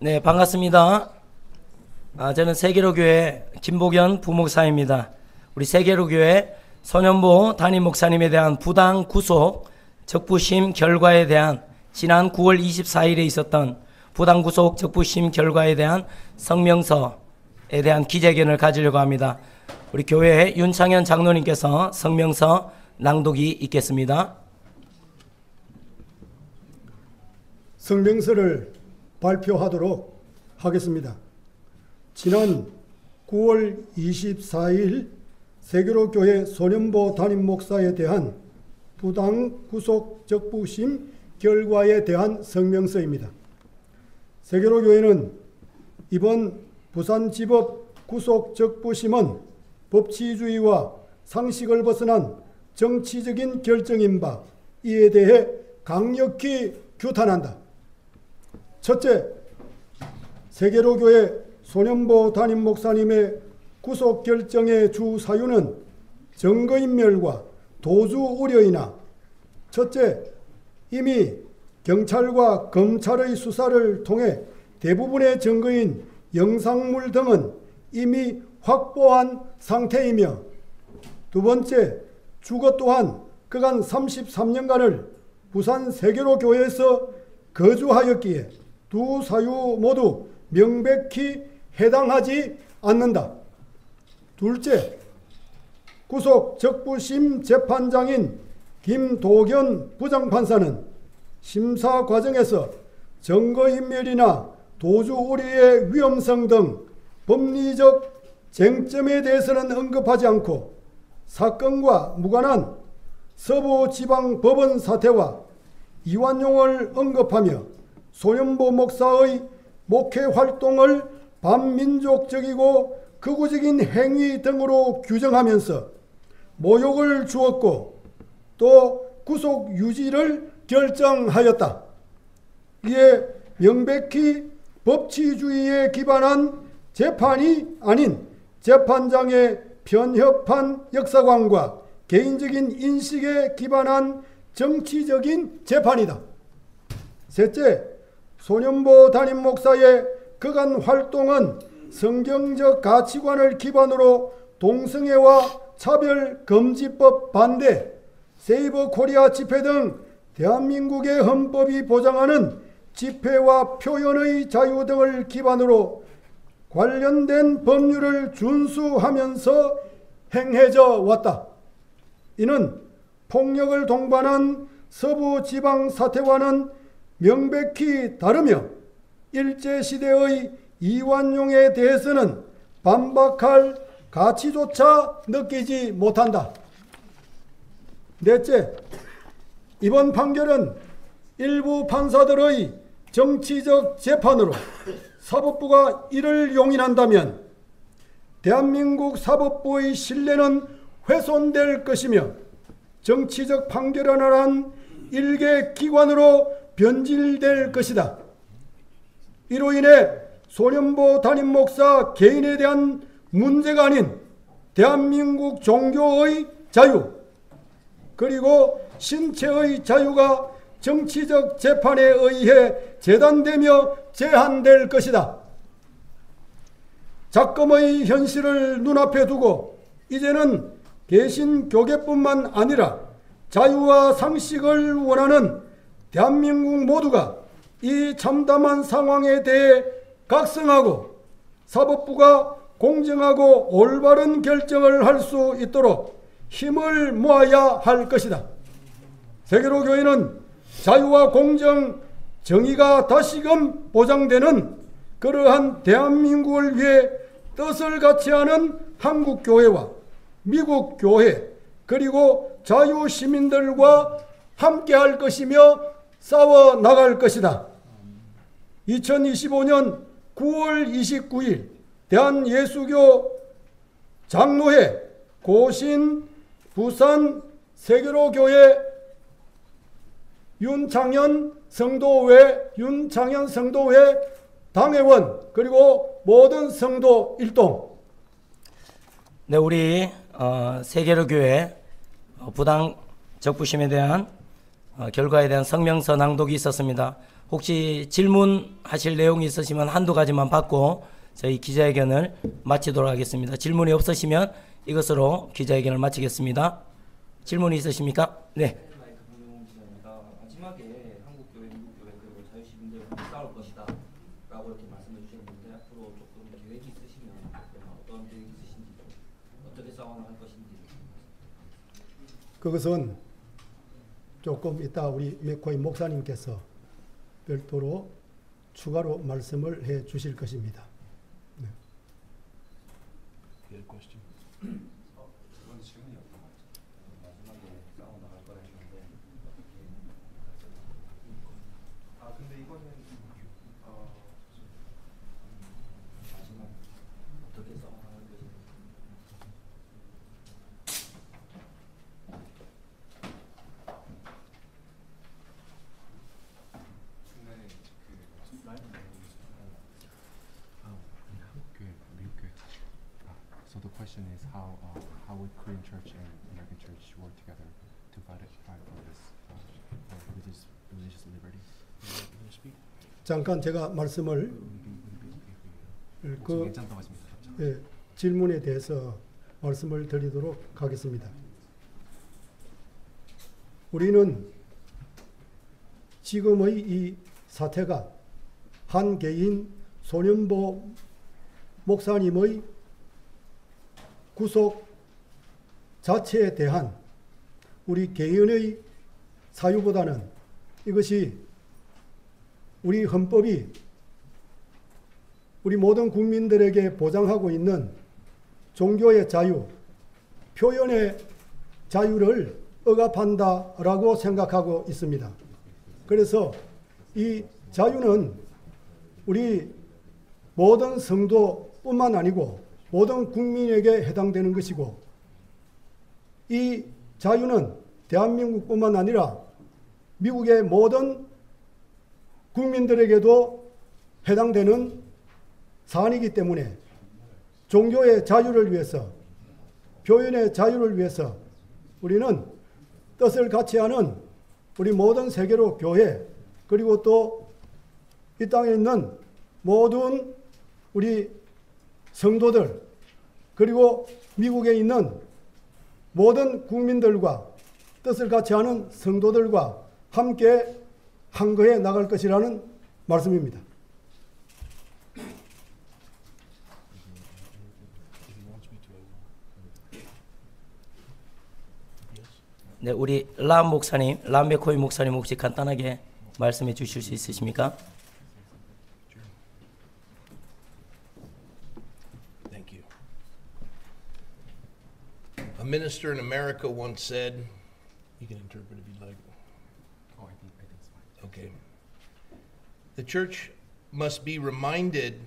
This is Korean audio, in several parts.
네, 반갑습니다. 저는 세계로교회 김복연 부목사입니다. 우리 세계로교회 소년보 담임 목사님에 대한 부당 구속 적부심 결과에 대한 지난 9월 24일에 있었던 부당 구속 적부심 결과에 대한 성명서에 대한 기자회견을 가지려고 합니다. 우리 교회 윤창현 장로님께서 성명서 낭독이 있겠습니다. 성명서를 발표하도록 하겠습니다. 지난 9월 24일 세계로교회 소년보 담임 목사에 대한 부당 구속 적부심 결과에 대한 성명서입니다. 세계로교회는 이번 부산지법 구속 적부심은 법치주의와 상식을 벗어난 정치적인 결정인 바 이에 대해 강력히 규탄한다. 첫째, 세계로교회 소년보 담임 목사님의 구속 결정의 주 사유는 증거인멸과 도주 우려이나 첫째, 이미 경찰과 검찰의 수사를 통해 대부분의 증거인 영상물 등은 이미 확보한 상태이며 두 번째, 주거 또한 그간 33년간을 부산 세계로교회에서 거주하였기에 두 사유 모두 명백히 해당하지 않는다. 둘째, 구속 적부심 재판장인 김도견 부장판사는 심사 과정에서 증거인멸이나 도주 우려의 위험성 등 법리적 쟁점에 대해서는 언급하지 않고 사건과 무관한 서부지방법원 사태와 이완용을 언급하며 소년보 목사의 목회 활동을 반민족적이고 극우적인 행위 등으로 규정하면서 모욕을 주었고 또 구속 유지를 결정하였다. 이에 명백히 법치주의에 기반한 재판이 아닌 재판장의 편협한 역사관과 개인적인 인식에 기반한 정치적인 재판이다. 셋째, 소년보 담임 목사의 그간 활동은 성경적 가치관을 기반으로 동성애와 차별금지법 반대, 세이버 코리아 집회 등 대한민국의 헌법이 보장하는 집회와 표현의 자유 등을 기반으로 관련된 법률을 준수하면서 행해져 왔다. 이는 폭력을 동반한 서부지방 사태와는 명백히 다르며 일제시대의 이완용에 대해서는 반박할 가치조차 느끼지 못한다. 넷째, 이번 판결은 일부 판사들의 정치적 재판으로 사법부가 이를 용인한다면 대한민국 사법부의 신뢰는 훼손될 것이며 정치적 판결 하나란 일개 기관으로 변질될 것이다. 이로 인해 소년보 담임 목사 개인에 대한 문제가 아닌 대한민국 종교의 자유 그리고 신체의 자유가 정치적 재판에 의해 재단되며 제한될 것이다. 작금의 현실을 눈앞에 두고 이제는 개신교계뿐만 아니라 자유와 상식을 원하는 대한민국 모두가 이 참담한 상황에 대해 각성하고 사법부가 공정하고 올바른 결정을 할 수 있도록 힘을 모아야 할 것이다. 세계로교회는 자유와 공정, 정의가 다시금 보장되는 그러한 대한민국을 위해 뜻을 같이 하는 한국교회와 미국교회 그리고 자유시민들과 함께할 것이며 싸워 나갈 것이다. 2025년 9월 29일 대한예수교 장로회 고신 부산 세계로교회 윤창현 성도회 당회원 그리고 모든 성도 일동. 네, 우리 세계로교회 부당 적부심에 대한 결과에 대한 성명서 낭독이 있었습니다. 혹시 질문하실 내용이 있으시면 한두 가지만 받고 저희 기자회견을 마치도록 하겠습니다. 질문이 없으시면 이것으로 기자회견을 마치겠습니다. 질문이 있으십니까? 네. 마지막에 한국 교회, 미국 교회 그리고 자유시민들 싸울 것이다라고 이렇게 말씀해 주셨는데 앞으로 조금 계획이 있으시면 어떤 계획이 있으신지 어떻게 싸워나갈 것인지. 그것은 조금 이따 우리 맥코이 목사님께서 별도로 추가로 말씀을 해 주실 것입니다. 네. 그건 질문이었던 것 같아요. 마지막에 싸워나갈 거라셨는데 근데 이거는 마지막 어떻게 싸워나갈 것인지. So the question is how would Korean church and American church work together to fight for this religious liberty? 잠깐 제가 말씀을 그 괜찮다고 하십니다. 예, 질문에 대해서 말씀을 드리도록 하겠습니다. 우리는 지금의 이 사태가 한 개인 손현보 목사님의 구속 자체에 대한 우리 개인의 사유보다는 이것이 우리 헌법이 우리 모든 국민들에게 보장하고 있는 종교의 자유, 표현의 자유를 억압한다라고 생각하고 있습니다. 그래서 이 자유는 우리 모든 성도뿐만 아니고 모든 국민에게 해당되는 것이고, 이 자유는 대한민국뿐만 아니라 미국의 모든 국민들에게도 해당되는 사안이기 때문에 종교의 자유를 위해서, 표현의 자유를 위해서 우리는 뜻을 같이 하는 우리 모든 세계로 교회, 그리고 또 이 땅에 있는 모든 우리 성도들, 그리고 미국에 있는 모든 국민들과 뜻을 같이 하는 성도들과 함께 한거해 나갈 것이라는 말씀입니다. 네, 우리 람 목사님, 람 맥코이 목사님 혹시 간단하게 말씀해 주실 수 있으십니까? Thank you. A minister in America once said, you can interpret if you'd like. I think it's fine. Okay. The church must be reminded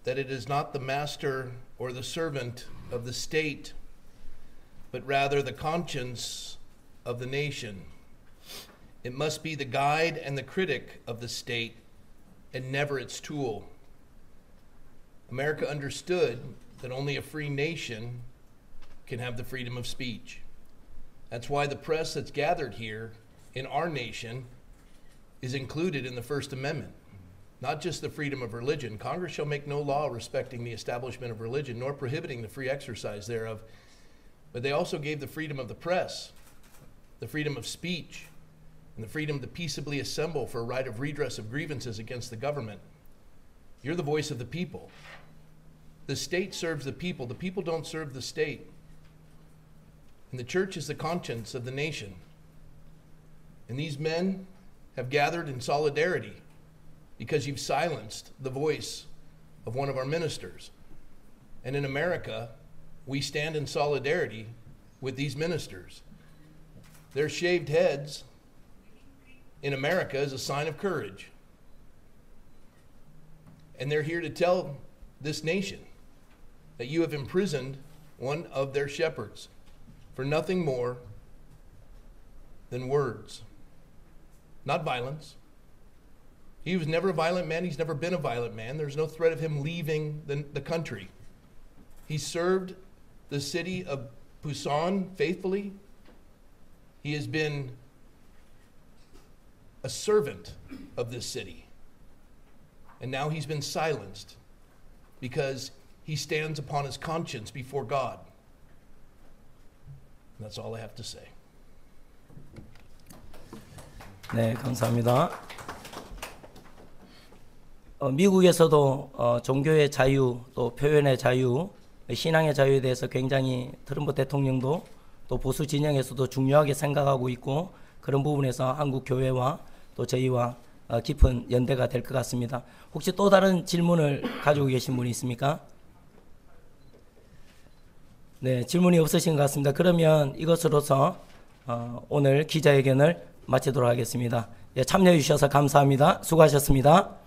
that it is not the master or the servant of the state, but rather the conscience of the nation. It must be the guide and the critic of the state and never its tool. America understood that only a free nation can have the freedom of speech. That's why the press that's gathered here in our nation is included in the First Amendment. Not just the freedom of religion. Congress shall make no law respecting the establishment of religion, nor prohibiting the free exercise thereof. But they also gave the freedom of the press, the freedom of speech, and the freedom to peaceably assemble for a right of redress of grievances against the government. You're the voice of the people. The state serves the people. The people don't serve the state. And the church is the conscience of the nation. And these men have gathered in solidarity because you've silenced the voice of one of our ministers. And in America, we stand in solidarity with these ministers. Their shaved heads in America is a sign of courage. And they're here to tell this nation that you have imprisoned one of their shepherds for nothing more than words, not violence. He was never a violent man. He's never been a violent man. There's no threat of him leaving the country. He served the city of Busan faithfully. He has been a servant of this city. And now he's been silenced because he stands upon his conscience before God. And that's all I have to say. 네, 감사합니다. 미국에서도 종교의 자유, 또 표현의 자유, 신앙의 자유에 대해서 굉장히 트럼프 대통령도 또 보수 진영에서도 중요하게 생각하고 있고, 그런 부분에서 한국 교회와 또 저희와 깊은 연대가 될 것 같습니다. 혹시 또 다른 질문을 가지고 계신 분이 있습니까? 네, 질문이 없으신 것 같습니다. 그러면 이것으로서 오늘 기자회견을 마치도록 하겠습니다. 예, 참여해 주셔서 감사합니다. 수고하셨습니다.